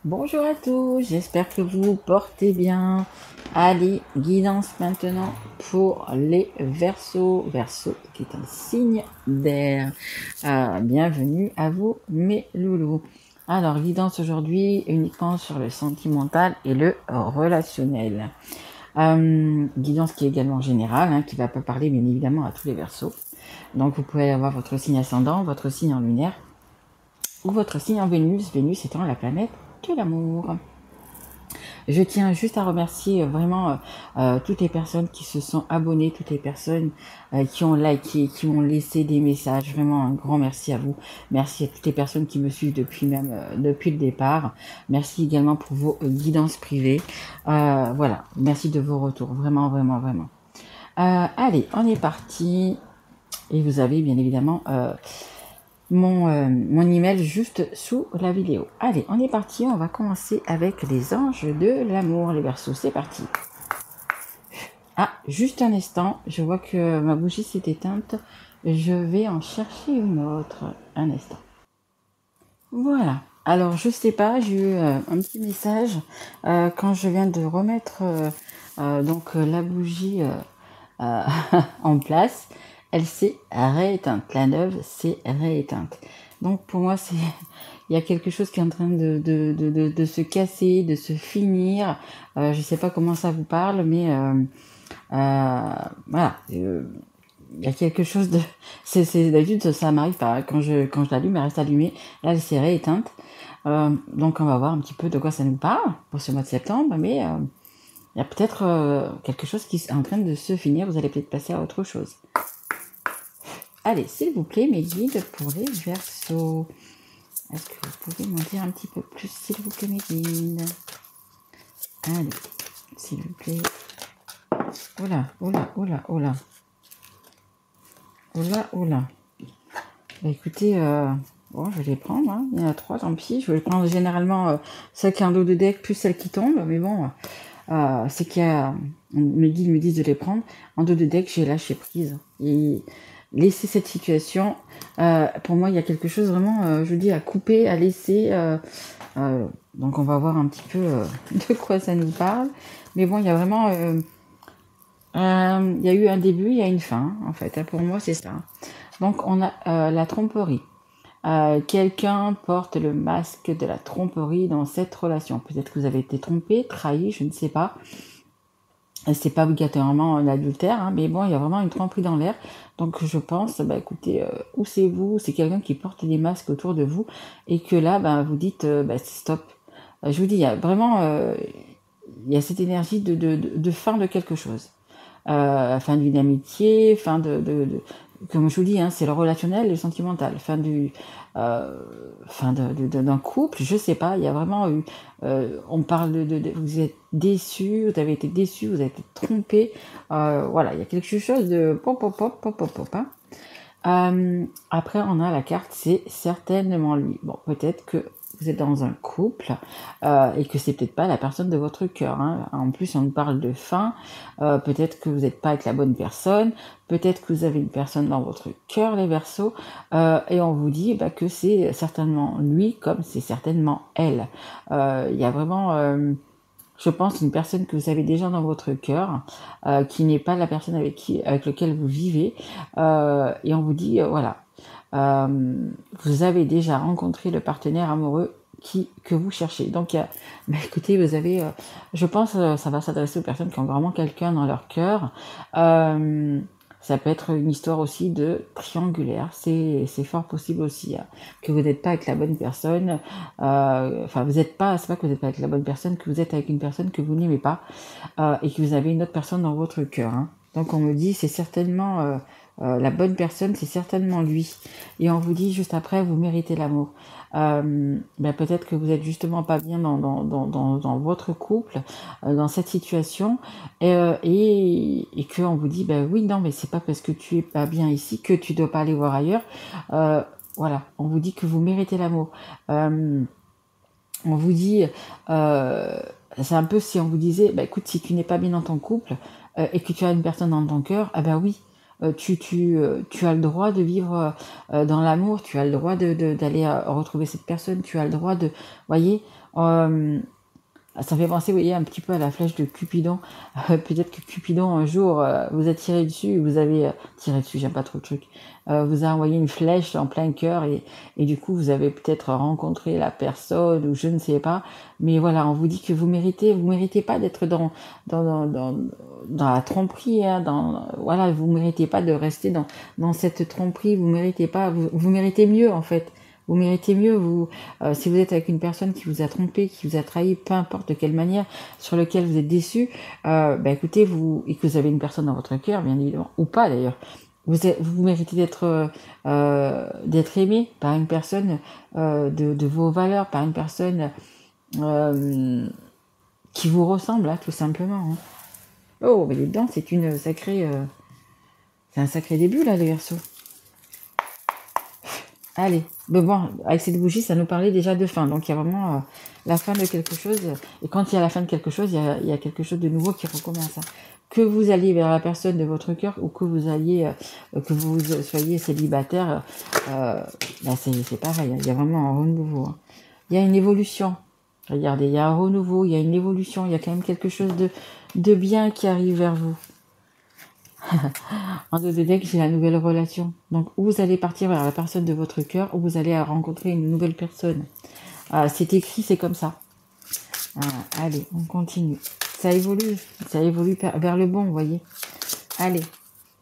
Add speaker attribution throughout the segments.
Speaker 1: Bonjour à tous, j'espère que vous vous portez bien. Allez, guidance maintenant pour les Verseaux. Verseau qui est un signe d'air. Bienvenue à vous mes loulous. Alors, guidance aujourd'hui uniquement sur le sentimental et le relationnel. Guidance qui est également générale, qui ne va pas parler bien évidemment à tous les Verseaux. Donc vous pouvez avoir votre signe ascendant, votre signe en lunaire ou votre signe en Vénus, Vénus étant la planète de l'amour. Je tiens juste à remercier vraiment toutes les personnes qui se sont abonnées, toutes les personnes qui ont liké, qui ont laissé des messages. Vraiment un grand merci à vous. Merci à toutes les personnes qui me suivent depuis le départ. Merci également pour vos guidances privées. Voilà, merci de vos retours. Vraiment, vraiment, vraiment. Allez, on est parti. Et vous avez bien évidemment mon email juste sous la vidéo. Allez, on est parti, on va commencer avec les anges de l'amour, les Verseaux, c'est parti. Ah, juste un instant, je vois que ma bougie s'est éteinte, je vais en chercher une autre, un instant. Voilà, alors je sais pas, j'ai eu un petit message quand je viens de remettre donc la bougie en place, elle s'est rééteinte. La neuve s'est rééteinte. Donc pour moi, il y a quelque chose qui est en train de se casser, de se finir. Je sais pas comment ça vous parle, mais voilà. Il y a quelque chose de... D'habitude, ça m'arrive pas. Quand je l'allume, elle reste allumée. Là, elle s'est rééteinte. Donc on va voir un petit peu de quoi ça nous parle pour ce mois de septembre, mais il y a peut-être quelque chose qui est en train de se finir. Vous allez peut-être passer à autre chose. Allez, s'il vous plaît, mes guides pour les Verseaux. Est-ce que vous pouvez m'en dire un petit peu plus, s'il vous plaît, mes guides? Allez, s'il vous plaît. Oula, oula, oula, oula. Oula, oula. Bah, écoutez, bon, je vais les prendre. Hein. Il y en a 3, tant pis. Je vais prendre généralement celle qui a un dos de deck plus celle qui tombe. Mais bon, c'est qu'il y a... Mes guides me disent de les prendre. En dos de deck, j'ai lâché prise. Et laisser cette situation, pour moi, il y a quelque chose vraiment, je dis, à couper, à laisser. Donc, on va voir un petit peu de quoi ça nous parle. Mais bon, il y a vraiment... il y a eu un début, il y a une fin, en fait. Pour moi, c'est ça. Donc, on a la tromperie. Quelqu'un porte le masque de la tromperie dans cette relation. Peut-être que vous avez été trompé, trahi, je ne sais pas. C'est pas obligatoirement un adultère, mais bon, il y a vraiment une tromperie dans l'air. Donc je pense, écoutez, où c'est vous, c'est quelqu'un qui porte des masques autour de vous, et que là, vous dites, stop. Je vous dis, il y a vraiment, il y a cette énergie de fin de quelque chose. Fin d'une amitié, fin comme je vous dis, c'est le relationnel et le sentimental, fin d'un couple, je sais pas, il y a vraiment eu, on parle vous êtes déçu, vous avez été déçu, vous avez été trompé, voilà, il y a quelque chose de pop pop pop pop pop pop. Après, on a la carte, c'est certainement lui. Bon, peut-être que vous êtes dans un couple et que c'est peut-être pas la personne de votre cœur. En plus, on nous parle de fin. Peut-être que vous n'êtes pas avec la bonne personne. Peut-être que vous avez une personne dans votre cœur, les Verseaux. Et on vous dit que c'est certainement lui comme c'est certainement elle. Il y a vraiment... je pense une personne que vous avez déjà dans votre cœur, qui n'est pas la personne avec laquelle vous vivez, et on vous dit voilà, vous avez déjà rencontré le partenaire amoureux que vous cherchez. Donc, écoutez, vous avez, je pense, ça va s'adresser aux personnes qui ont vraiment quelqu'un dans leur cœur. Ça peut être une histoire aussi de triangulaire. C'est fort possible aussi que vous n'êtes pas avec la bonne personne. Vous n'êtes pas, c'est pas que vous n'êtes pas avec la bonne personne, que vous êtes avec une personne que vous n'aimez pas et que vous avez une autre personne dans votre cœur. Donc on me dit c'est certainement la bonne personne, c'est certainement lui. Et on vous dit juste après, vous méritez l'amour. Peut-être que vous êtes justement pas bien dans votre couple, dans cette situation, et qu'on vous dit, oui, non, mais c'est pas parce que tu es pas bien ici que tu dois pas aller voir ailleurs. Voilà, on vous dit que vous méritez l'amour. On vous dit, c'est un peu si on vous disait, écoute, si tu n'es pas bien dans ton couple et que tu as une personne dans ton cœur, oui, tu as le droit de vivre dans l'amour, tu as le droit d'aller retrouver cette personne, tu as le droit de... voyez, euh, ça fait penser, vous voyez, un petit peu à la flèche de Cupidon. Peut-être que Cupidon, un jour, vous a tiré dessus, vous avez... tiré dessus, j'aime pas trop le truc. Vous a envoyé une flèche en plein cœur et du coup, vous avez peut-être rencontré la personne ou je ne sais pas. Mais voilà, on vous dit que vous méritez pas d'être dans la tromperie. Hein, voilà, vous méritez pas de rester dans cette tromperie. Vous méritez pas, vous méritez mieux, en fait. Vous méritez mieux, si vous êtes avec une personne qui vous a trompé, qui vous a trahi, peu importe de quelle manière, sur lequel vous êtes déçu, écoutez, et que vous avez une personne dans votre cœur, bien évidemment, ou pas d'ailleurs, vous méritez d'être aimé par une personne de vos valeurs, par une personne qui vous ressemble, hein, tout simplement. Hein. Oh, mais les dents, c'est un sacré début là, les Verseaux. Allez, mais bon, avec cette bougie, ça nous parlait déjà de fin. Donc, il y a vraiment la fin de quelque chose. Et quand il y a la fin de quelque chose, il y a quelque chose de nouveau qui recommence. Hein. Que vous alliez vers la personne de votre cœur ou que vous soyez célibataire, c'est pareil. Hein. Il y a vraiment un renouveau. Hein. Il y a une évolution. Regardez, il y a un renouveau, il y a une évolution. Il y a quand même quelque chose de bien qui arrive vers vous. En deux de deck, j'ai la nouvelle relation. Donc, ou vous allez partir vers la personne de votre cœur, ou vous allez rencontrer une nouvelle personne. C'est écrit, c'est comme ça. Allez, on continue. Ça évolue vers le bon, vous voyez. Allez,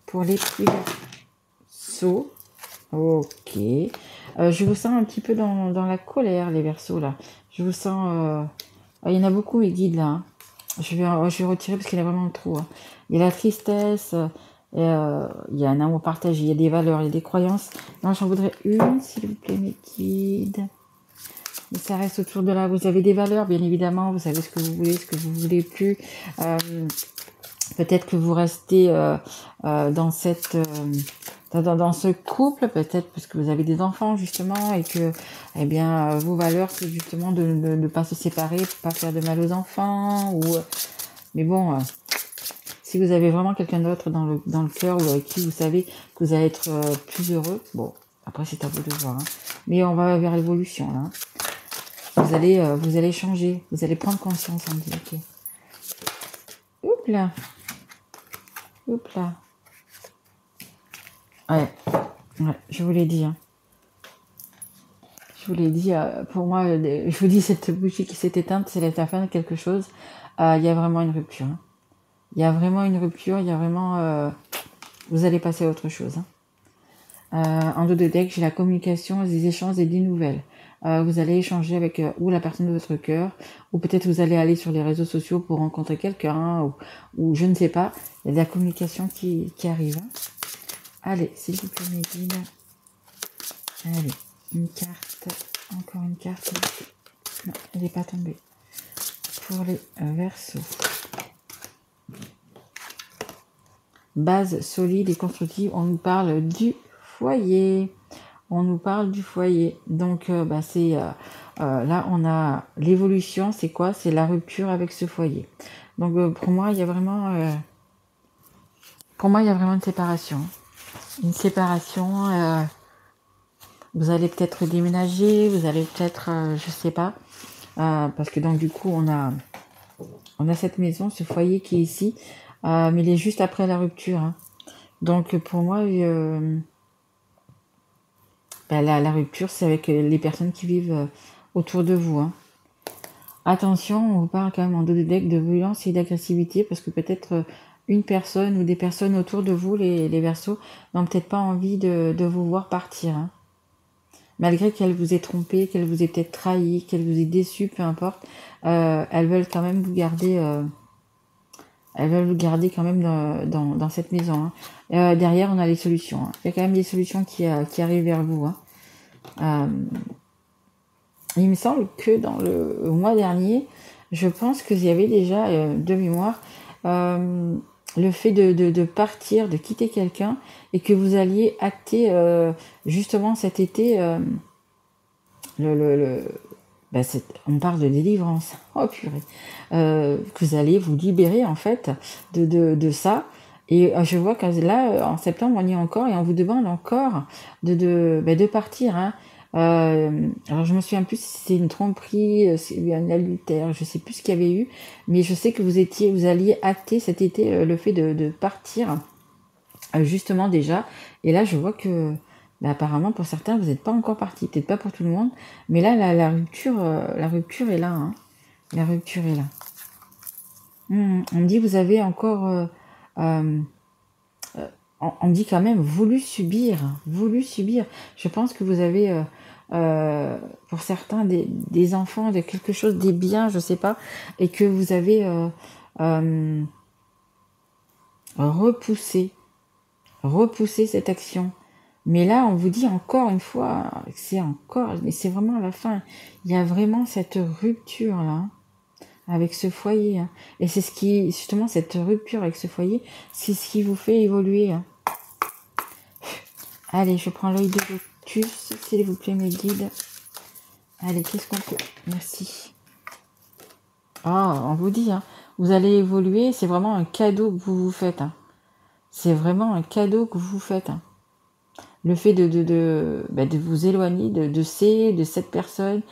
Speaker 1: pour les petits Verseaux. Ok. Je vous sens un petit peu dans la colère, les Verseaux, là. Je vous sens... il y en a beaucoup, mes guides, là. Hein. Je vais retirer parce qu'il y en a vraiment trop. Hein. Il y a la tristesse, il y a un amour partagé, il y a des valeurs, il y a des croyances. Non, j'en voudrais une, s'il vous plaît, mes guides. Mais ça reste autour de là. Vous avez des valeurs, bien évidemment. Vous savez ce que vous voulez, ce que vous voulez plus. Peut-être que vous restez dans ce couple, peut-être parce que vous avez des enfants, justement, et que, vos valeurs, c'est justement de ne pas se séparer, pour pas faire de mal aux enfants, mais bon, si vous avez vraiment quelqu'un d'autre dans le cœur ou avec qui vous savez que vous allez être plus heureux, bon, après c'est à vous de voir, hein. Mais on va vers l'évolution, là. Vous allez changer, vous allez prendre conscience, on dit, ok. Oups là. Ouais, je vous l'ai dit, hein. Je vous l'ai dit, pour moi, je vous dis, cette bougie qui s'est éteinte, c'est la fin de quelque chose. Il y a vraiment une rupture. Hein. Il y a vraiment une rupture, il y a vraiment... vous allez passer à autre chose. Hein. En dos de deck, j'ai la communication, des échanges et des nouvelles. Vous allez échanger avec ou la personne de votre cœur, ou peut-être vous allez aller sur les réseaux sociaux pour rencontrer quelqu'un, ou je ne sais pas. Il y a de la communication qui arrive. Hein. Allez, s'il vous plaît, mes guides. Allez, une carte, encore une carte. Non, elle n'est pas tombée. Pour les Verseaux. Base solide et constructive, on nous parle du foyer. Donc, là, on a l'évolution, c'est quoi? C'est la rupture avec ce foyer. Donc, pour moi, il y a vraiment une séparation. Une séparation, vous allez peut-être déménager, vous allez peut-être, je sais pas, parce que donc, du coup, on a cette maison, ce foyer qui est ici, mais il est juste après la rupture. Hein. Donc, pour moi, la rupture, c'est avec les personnes qui vivent autour de vous. Hein. Attention, on vous parle quand même en dos de deck de violence et d'agressivité parce que peut-être une personne ou des personnes autour de vous, les Verseaux, n'ont peut-être pas envie de vous voir partir. Hein. Malgré qu'elle vous ait trompé, qu'elle vous ait peut-être trahi, qu'elle vous ait déçu, peu importe, elles veulent quand même vous garder... elles veulent vous garder quand même dans cette maison. Hein. Derrière, on a les solutions. Hein. Il y a quand même des solutions qui arrivent vers vous. Hein. Il me semble que dans le mois dernier, je pense qu'il y avait déjà de mémoire le fait de partir, de quitter quelqu'un et que vous alliez acter justement cet été on parle de délivrance. Oh purée. Que vous allez vous libérer en fait de ça Et je vois que là, en septembre, on y est encore et on vous demande encore de partir. Hein. Alors je me souviens plus si c'est une tromperie, c'est un adultère, je sais plus ce qu'il y avait eu, mais je sais que vous alliez acter cet été le fait de partir, justement déjà. Et là, je vois que apparemment pour certains, vous n'êtes pas encore parti, peut-être pas pour tout le monde, mais là, la rupture est là. Hein. La rupture est là. On me dit vous avez encore on me dit quand même voulu subir. Je pense que vous avez, pour certains, des enfants, de quelque chose, des biens, je sais pas, et que vous avez repoussé cette action. Mais là, on vous dit encore une fois, mais c'est vraiment à la fin. Il y a vraiment cette rupture là. Avec ce foyer. Hein. Et c'est justement, cette rupture avec ce foyer, c'est ce qui vous fait évoluer. Hein. Allez, je prends l'œil de lotus, s'il vous plaît, mes guides. Allez, qu'est-ce qu'on peut... Merci. On vous dit, hein, vous allez évoluer, c'est vraiment un cadeau que vous vous faites. Hein. C'est vraiment un cadeau que vous vous faites. Hein. Le fait de vous éloigner de cette personne,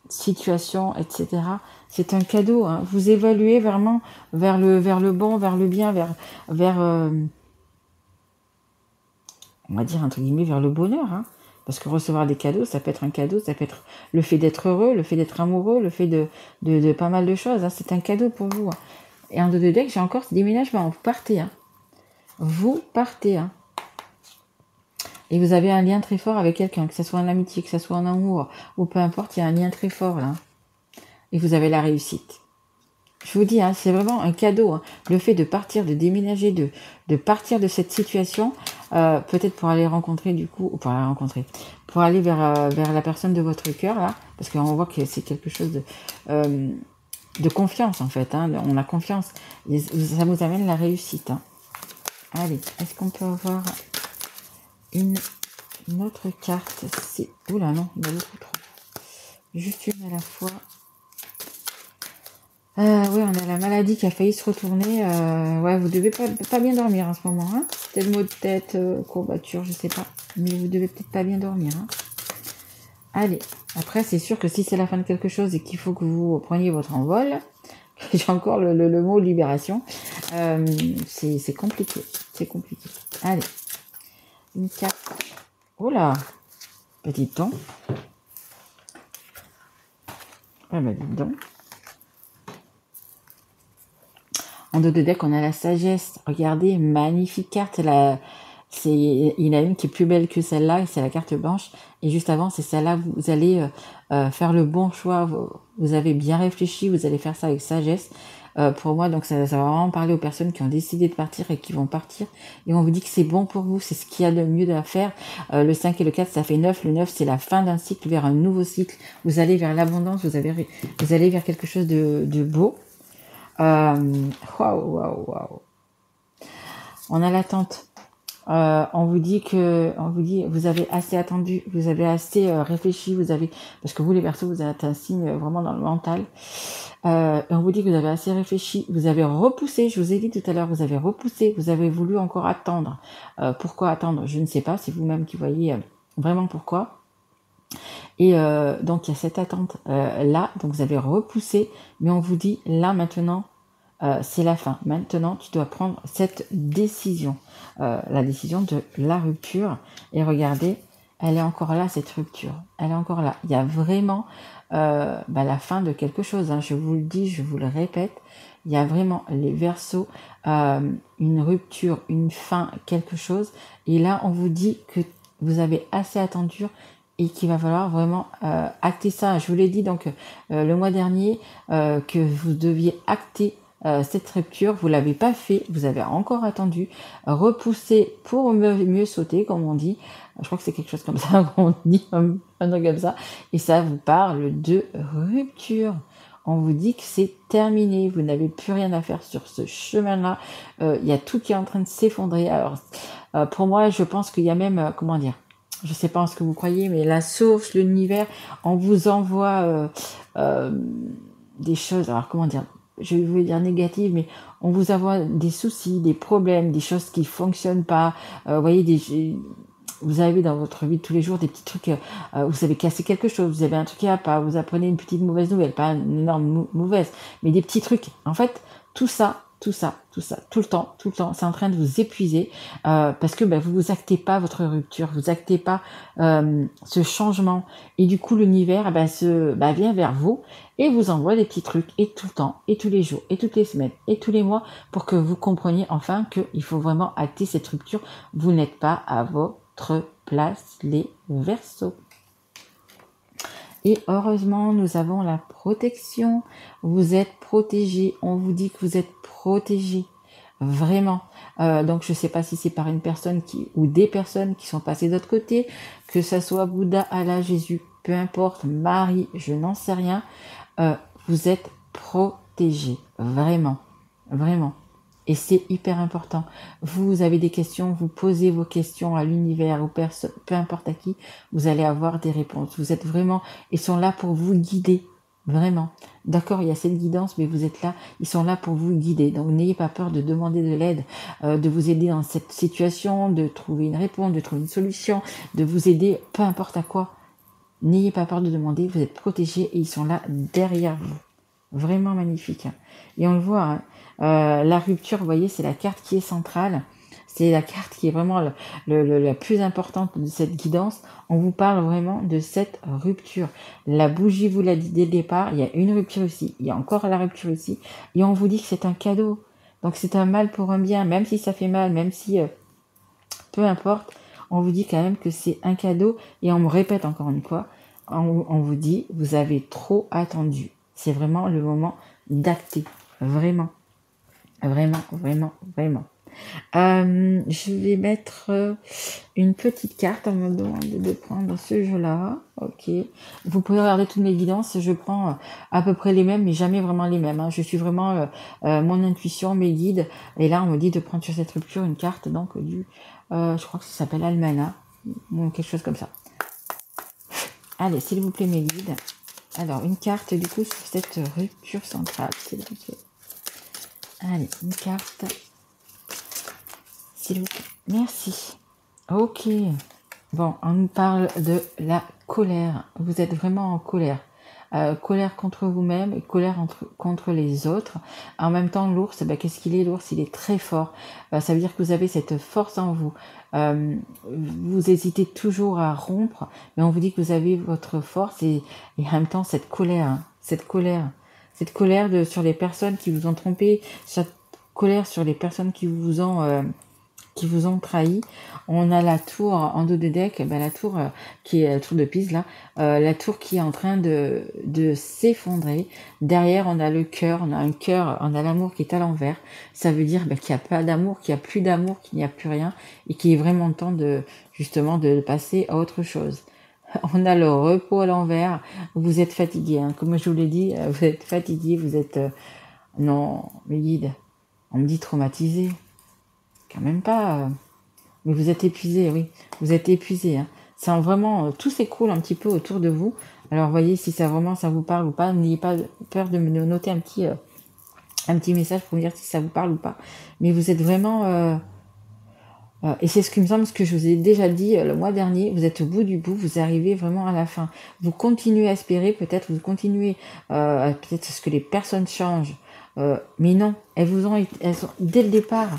Speaker 1: situation, etc. C'est un cadeau. Hein. Vous évaluez vraiment vers le bon, vers le bien, vers on va dire entre guillemets vers le bonheur. Hein. Parce que recevoir des cadeaux, ça peut être un cadeau, ça peut être le fait d'être heureux, le fait d'être amoureux, le fait de pas mal de choses. Hein. C'est un cadeau pour vous. Hein. Et en 2 de deck, j'ai encore ce déménagement. Vous partez. Hein. Vous partez. Hein. Et vous avez un lien très fort avec quelqu'un, que ce soit en amitié, que ce soit en amour, ou peu importe, il y a un lien très fort là. Et vous avez la réussite. Je vous dis, hein, c'est vraiment un cadeau. Hein. Le fait de partir, de déménager, de partir de cette situation, peut-être pour aller rencontrer du coup, ou pour aller vers la personne de votre cœur là, parce qu'on voit que c'est quelque chose de confiance en fait. Hein. On a confiance. Et ça vous amène la réussite. Hein. Allez, est-ce qu'on peut avoir une autre carte? C'est... Oula non, il y a beaucoup trop. Juste une à la fois. Oui, on a la maladie qui a failli se retourner. Ouais, vous devez pas bien dormir en ce moment. Hein. Tel mot de tête, courbature, je sais pas. Mais vous devez peut-être pas bien dormir. Hein. Allez, après c'est sûr que si c'est la fin de quelque chose et qu'il faut que vous preniez votre envol, j'ai encore le mot libération, c'est compliqué. C'est compliqué. Allez, une carte. Oh là, petit ton. Ah bah dis donc. En 2 de deck, on a la sagesse. Regardez, magnifique carte. Il y en a une qui est plus belle que celle-là, et c'est la carte blanche. Et juste avant, c'est celle-là. Vous allez faire le bon choix. Vous avez bien réfléchi. Vous allez faire ça avec sagesse. Pour moi, donc ça va vraiment parler aux personnes qui ont décidé de partir et qui vont partir. Et on vous dit que c'est bon pour vous. C'est ce qu'il y a de mieux à faire. Le 5 et le 4, ça fait 9. Le 9, c'est la fin d'un cycle vers un nouveau cycle. Vous allez vers l'abondance. Vous allez vers quelque chose de beau. Waouh. On a l'attente. On vous dit, vous avez assez attendu, vous avez assez réfléchi, parce que vous les Verseaux, vous êtes un signe vraiment dans le mental. On vous dit que vous avez assez réfléchi, vous avez repoussé, je vous ai dit tout à l'heure, vous avez repoussé, vous avez voulu encore attendre. Pourquoi attendre? Je ne sais pas, c'est vous-même qui voyez vraiment pourquoi. Et donc il y a cette attente là, donc vous avez repoussé, mais on vous dit là maintenant, c'est la fin. Maintenant, tu dois prendre cette décision, la décision de la rupture. Et regardez, elle est encore là, cette rupture. Elle est encore là. Il y a vraiment la fin de quelque chose. Hein. Je vous le dis, je vous le répète. Il y a vraiment les Verseaux, une rupture, une fin, quelque chose. Et là, on vous dit que vous avez assez attendu et qu'il va falloir vraiment acter ça. Je vous l'ai dit donc le mois dernier que vous deviez acter cette rupture, vous l'avez pas fait, vous avez encore attendu, repoussé pour mieux sauter, comme on dit. Je crois que c'est quelque chose comme ça qu'on dit, un truc comme ça. Et ça vous parle de rupture. On vous dit que c'est terminé, vous n'avez plus rien à faire sur ce chemin-là. Il y a tout qui est en train de s'effondrer. Alors, pour moi, je pense qu'il y a même, comment dire, je sais pas en ce que vous croyez, mais la source, l'univers, on vous envoie des choses. Alors, comment dire, je veux dire négatives, mais on vous envoie des soucis, des problèmes, des choses qui fonctionnent pas. Vous voyez, vous avez dans votre vie de tous les jours des petits trucs, vous avez cassé quelque chose, vous avez un truc qui va pas, vous apprenez une petite mauvaise nouvelle, pas une énorme mauvaise, mais des petits trucs. En fait, tout ça, tout le temps, c'est en train de vous épuiser parce que vous vous actez pas votre rupture, vous actez pas ce changement, et du coup l'univers vient vers vous et vous envoie des petits trucs, et tout le temps, et tous les jours, et toutes les semaines, et tous les mois, pour que vous compreniez enfin qu'il faut vraiment acter cette rupture. Vous n'êtes pas à votre place, les Verseaux. Et heureusement, nous avons la protection. Vous êtes protégés. On vous dit que vous êtes protégés. Vraiment. Donc, je ne sais pas si c'est par une personne ou des personnes qui sont passées de l'autre côté, que ça soit Bouddha, Allah, Jésus, peu importe, Marie, je n'en sais rien. Vous êtes protégés. Vraiment. Vraiment. Et c'est hyper important. Vous avez des questions, vous posez vos questions à l'univers, aux personnes, peu importe à qui, vous allez avoir des réponses. Vous êtes vraiment, ils sont là pour vous guider, vraiment. D'accord, il y a cette guidance, mais vous êtes là, ils sont là pour vous guider. Donc n'ayez pas peur de demander de l'aide, de vous aider dans cette situation, de trouver une réponse, de trouver une solution, de vous aider, peu importe à quoi. N'ayez pas peur de demander, vous êtes protégés et ils sont là derrière vous. Vraiment magnifique. Et on le voit, hein. La rupture, vous voyez, c'est la carte qui est centrale. C'est la carte qui est vraiment la plus importante de cette guidance. On vous parle vraiment de cette rupture. La bougie vous l'a dit dès le départ, il y a une rupture ici, il y a encore la rupture ici. Et on vous dit que c'est un cadeau. Donc c'est un mal pour un bien, même si ça fait mal, même si peu importe, on vous dit quand même que c'est un cadeau. Et on me répète encore une fois, on vous dit, vous avez trop attendu. C'est vraiment le moment d'acter. Vraiment. Vraiment, vraiment, vraiment. Je vais mettre une petite carte. On me demande de prendre ce jeu-là. Ok. Vous pouvez regarder toutes mes guidances. Je prends à peu près les mêmes, mais jamais vraiment les mêmes, hein. Je suis vraiment mon intuition, mes guides. Et là, on me dit de prendre sur cette rupture une carte, donc je crois que ça s'appelle Almana, ou quelque chose comme ça. Allez, s'il vous plaît, mes guides. Alors, une carte, du coup, sur cette rupture centrale, s'il vous plaît. Allez, une carte. S'il vous plaît. Merci. Ok. Bon, on nous parle de la colère. Vous êtes vraiment en colère. Colère contre vous-même et colère contre les autres. En même temps, l'ours, qu'est-ce qu'il est? L'ours, il est très fort. Ça veut dire que vous avez cette force en vous. Vous hésitez toujours à rompre, mais on vous dit que vous avez votre force et en même temps cette colère. Hein, cette colère sur les personnes qui vous ont trompé, cette colère sur les personnes qui vous ont trahi. On a la tour en dos de deck, la tour qui est la tour de Pise là, la tour qui est en train de s'effondrer. Derrière, on a le cœur, on a l'amour qui est à l'envers. Ça veut dire qu'il n'y a pas d'amour, qu'il n'y a plus d'amour, qu'il n'y a plus rien, et qu'il est vraiment temps de passer à autre chose. On a le repos à l'envers. Vous êtes fatigué, hein. Comme je vous l'ai dit, vous êtes fatigué, vous êtes... non, mes guides, on me dit traumatisé. Quand même pas. Mais vous êtes épuisé, oui. Vous êtes épuisé, hein. C'est vraiment... tout s'écroule un petit peu autour de vous. Alors, voyez si ça vous parle ou pas. N'ayez pas peur de me noter un petit message pour me dire si ça vous parle ou pas. Mais vous êtes vraiment... et c'est ce qui me semble, ce que je vous ai déjà dit le mois dernier, vous êtes au bout du bout, vous arrivez vraiment à la fin. Vous continuez à espérer, peut-être, vous continuez peut-être à ce que les personnes changent. Mais non, elles sont, dès le départ,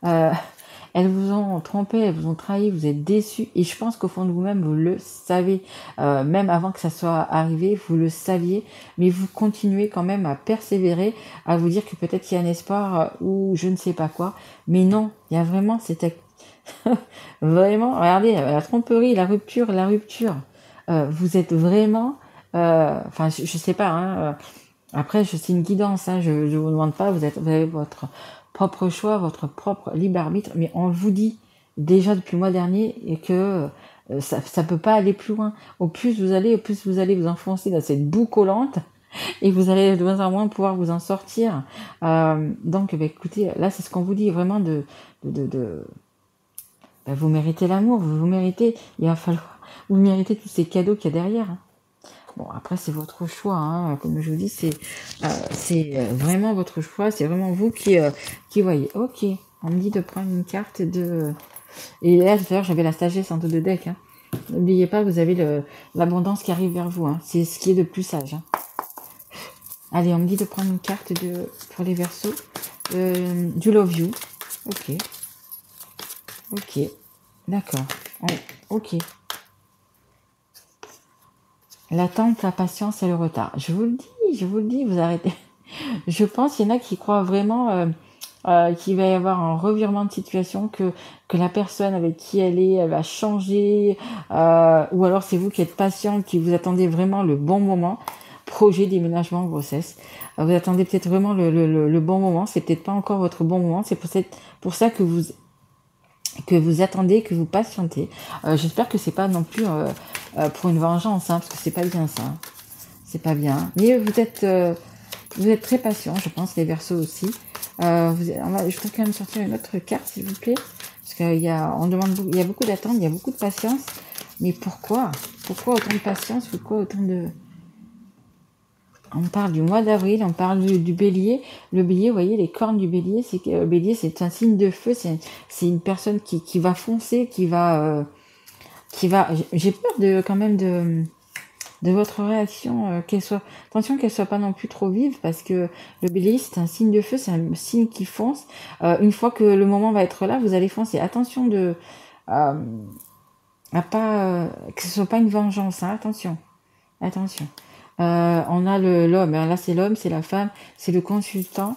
Speaker 1: elles vous ont trompé, elles vous ont trahi, vous êtes déçus. Et je pense qu'au fond de vous-même, vous le savez. Même avant que ça soit arrivé, vous le saviez. Mais vous continuez quand même à persévérer, à vous dire que peut-être qu'il y a un espoir ou je ne sais pas quoi. Mais non, il y a vraiment cette... vraiment, regardez, la tromperie, la rupture. Vous êtes vraiment... Enfin, je sais pas, hein, après, c'est une guidance, hein, je vous demande pas, vous avez votre propre choix, votre propre libre arbitre, mais on vous dit déjà depuis le mois dernier et que ça peut pas aller plus loin. Au plus vous allez vous enfoncer dans cette boue collante et vous allez de moins en moins pouvoir vous en sortir. Donc, écoutez, là, c'est ce qu'on vous dit, vraiment vous méritez l'amour, vous méritez, il va falloir, vous méritez tous ces cadeaux qu'il y a derrière. Hein. Bon, après, c'est votre choix, hein. Comme je vous dis, vraiment votre choix. C'est vraiment vous qui voyez. Ok, on me dit de prendre une carte de... Et là, tout à l'heure, j'avais la sagesse en dos de deck. Hein. N'oubliez pas, vous avez l'abondance qui arrive vers vous. Hein. C'est ce qui est de plus sage. Hein. Allez, on me dit de prendre une carte pour les Verseaux. Du Love You. Ok. Ok. D'accord. Ok. L'attente, la patience et le retard. Je vous le dis, vous arrêtez. Je pense qu'il y en a qui croient vraiment qu'il va y avoir un revirement de situation, que la personne avec qui elle va changer, ou alors c'est vous qui êtes patient, qui vous attendez vraiment le bon moment. Projet, déménagement, grossesse. Vous attendez peut-être vraiment le bon moment. C'est peut-être pas encore votre bon moment. C'est pour ça que vous attendez, que vous patientez. J'espère que c'est pas non plus pour une vengeance, hein, parce que c'est pas bien ça. Hein. C'est pas bien. Mais vous êtes très patient, je pense, les Verseaux aussi. Je peux quand même sortir une autre carte, s'il vous plaît, parce il y a beaucoup d'attente, il y a beaucoup de patience. Mais pourquoi autant de patience? Pourquoi autant de... On parle du mois d'avril, on parle du bélier. Le bélier, vous voyez, les cornes du bélier, le bélier, c'est un signe de feu, c'est une personne qui va foncer, j'ai peur quand même de votre réaction, attention qu'elle soit pas non plus trop vive, parce que le bélier, c'est un signe de feu, c'est un signe qui fonce. Une fois que le moment va être là, vous allez foncer. Attention à pas, que ce soit pas une vengeance, hein, attention. On a l'homme, là c'est l'homme, c'est la femme, c'est le consultant.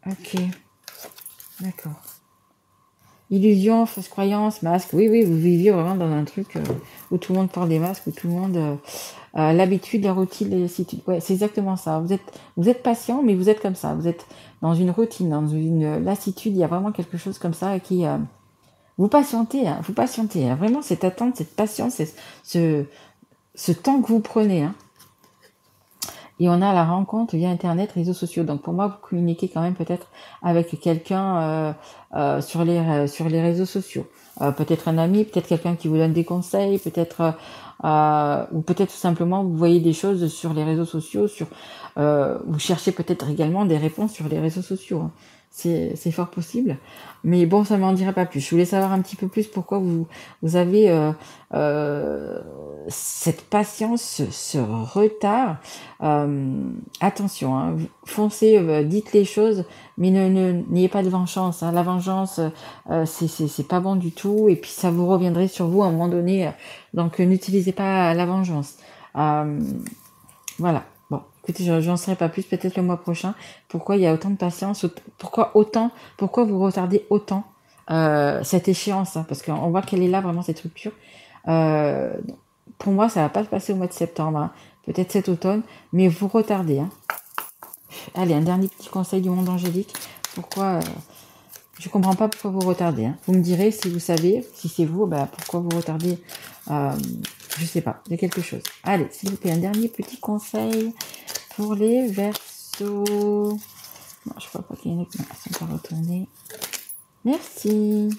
Speaker 1: Ok, d'accord. Illusion, fausse croyance, masque. Oui, vous viviez vraiment dans un truc où tout le monde porte des masques, où tout le monde... l'habitude, la routine, les lassitudes. Ouais, c'est exactement ça. Vous êtes patient, mais vous êtes comme ça. Vous êtes dans une routine, dans une lassitude. Il y a vraiment quelque chose comme ça qui... vous patientez, hein, vous patientez. Hein. Vraiment, cette attente, cette patience, ce temps que vous prenez. Hein. Et on a la rencontre via Internet, réseaux sociaux. Donc pour moi, vous communiquez quand même peut-être avec quelqu'un sur les réseaux sociaux. Peut-être un ami, peut-être quelqu'un qui vous donne des conseils, peut-être ou peut-être tout simplement vous voyez des choses sur les réseaux sociaux, vous cherchez peut-être également des réponses sur les réseaux sociaux. Hein. C'est fort possible. Mais bon, ça ne m'en dirait pas plus. Je voulais savoir un petit peu plus pourquoi vous avez cette patience, ce retard. Attention, hein, foncez, dites les choses, mais n'ayez pas de vengeance. Hein. La vengeance, c'est pas bon du tout, et puis ça vous reviendrait sur vous à un moment donné. Donc n'utilisez pas la vengeance. Voilà. Bon, écoutez, j'en saurai pas plus, peut-être le mois prochain. Pourquoi il y a autant de patience? Pourquoi vous retardez autant cette échéance? Hein, parce qu'on voit qu'elle est là vraiment, cette rupture. Pour moi, ça va pas se passer au mois de septembre. Hein. Peut-être cet automne, mais vous retardez. Hein. Allez, un dernier petit conseil du monde angélique. Pourquoi je comprends pas pourquoi vous retardez. Hein. Vous me direz si vous savez, si c'est vous, pourquoi vous retardez. Je sais pas, il y a quelque chose. Allez, s'il vous plaît, un dernier petit conseil pour les Verseaux. Non, je crois pas qu'il y en ait qui sont pas retournés. Merci.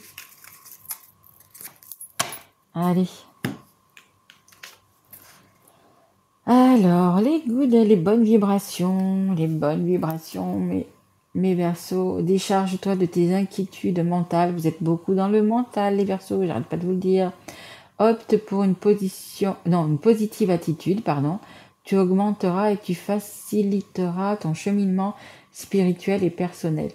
Speaker 1: Allez. Alors, les bonnes vibrations, mes Verseaux, décharge-toi de tes inquiétudes mentales. Vous êtes beaucoup dans le mental, les Verseaux, j'arrête pas de vous le dire. Opte pour une positive attitude, pardon. Tu augmenteras et tu faciliteras ton cheminement spirituel et personnel.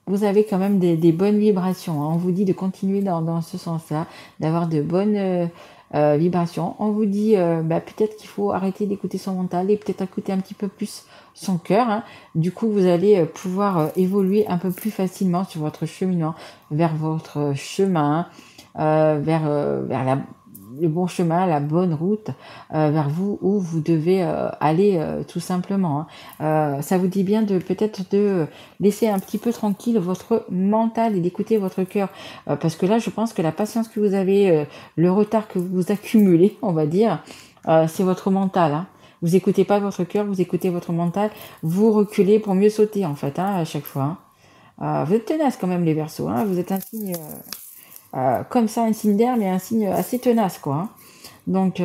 Speaker 1: Vous avez quand même des bonnes vibrations. Hein. On vous dit de continuer dans ce sens-là, d'avoir de bonnes vibrations. On vous dit peut-être qu'il faut arrêter d'écouter son mental et peut-être écouter un petit peu plus son cœur. Hein. Du coup, vous allez pouvoir évoluer un peu plus facilement sur votre cheminement vers votre chemin, vers le bon chemin, la bonne route, vers vous où vous devez aller tout simplement. Hein. Ça vous dit bien peut-être de laisser un petit peu tranquille votre mental et d'écouter votre cœur. Parce que là, je pense que la patience que vous avez, le retard que vous accumulez, on va dire, c'est votre mental. Hein. Vous écoutez pas votre cœur, vous écoutez votre mental, vous reculez pour mieux sauter en fait, hein, à chaque fois. Hein. Vous êtes tenace quand même les Verseaux, hein, vous êtes un signe... comme ça, un signe d'air, mais un signe assez tenace, quoi. Hein. Donc,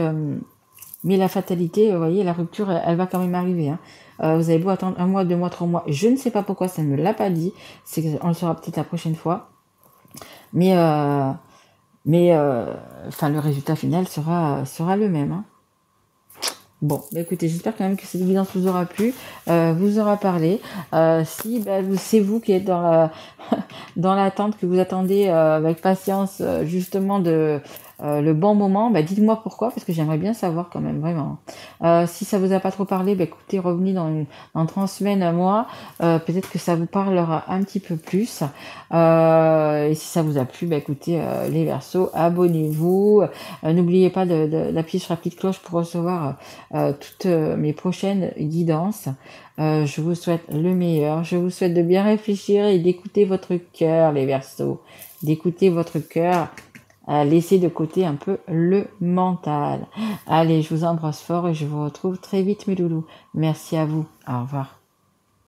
Speaker 1: Mais la fatalité, vous voyez, la rupture, elle va quand même arriver. Hein. Vous avez beau attendre 1 mois, 2 mois, 3 mois. Je ne sais pas pourquoi ça ne me l'a pas dit. On le saura peut-être la prochaine fois. Mais, enfin, le résultat final sera le même. Hein. Bon, bah écoutez, j'espère quand même que cette guidance vous aura plu, vous aura parlé. Si c'est vous qui êtes dans l'attente, que vous attendez avec patience justement le bon moment, dites-moi pourquoi, parce que j'aimerais bien savoir quand même, vraiment. Si ça vous a pas trop parlé, écoutez, revenez dans 3 semaines, un mois, peut-être que ça vous parlera un petit peu plus. Et si ça vous a plu, écoutez, les Verseaux, abonnez-vous. N'oubliez pas d'appuyer sur la petite cloche pour recevoir toutes mes prochaines guidances. Je vous souhaite le meilleur. Je vous souhaite de bien réfléchir et d'écouter votre cœur, les Verseaux. D'écouter votre cœur. Laissez de côté un peu le mental. Allez, je vous embrasse fort et je vous retrouve très vite, mes loulous. Merci à vous. Au revoir.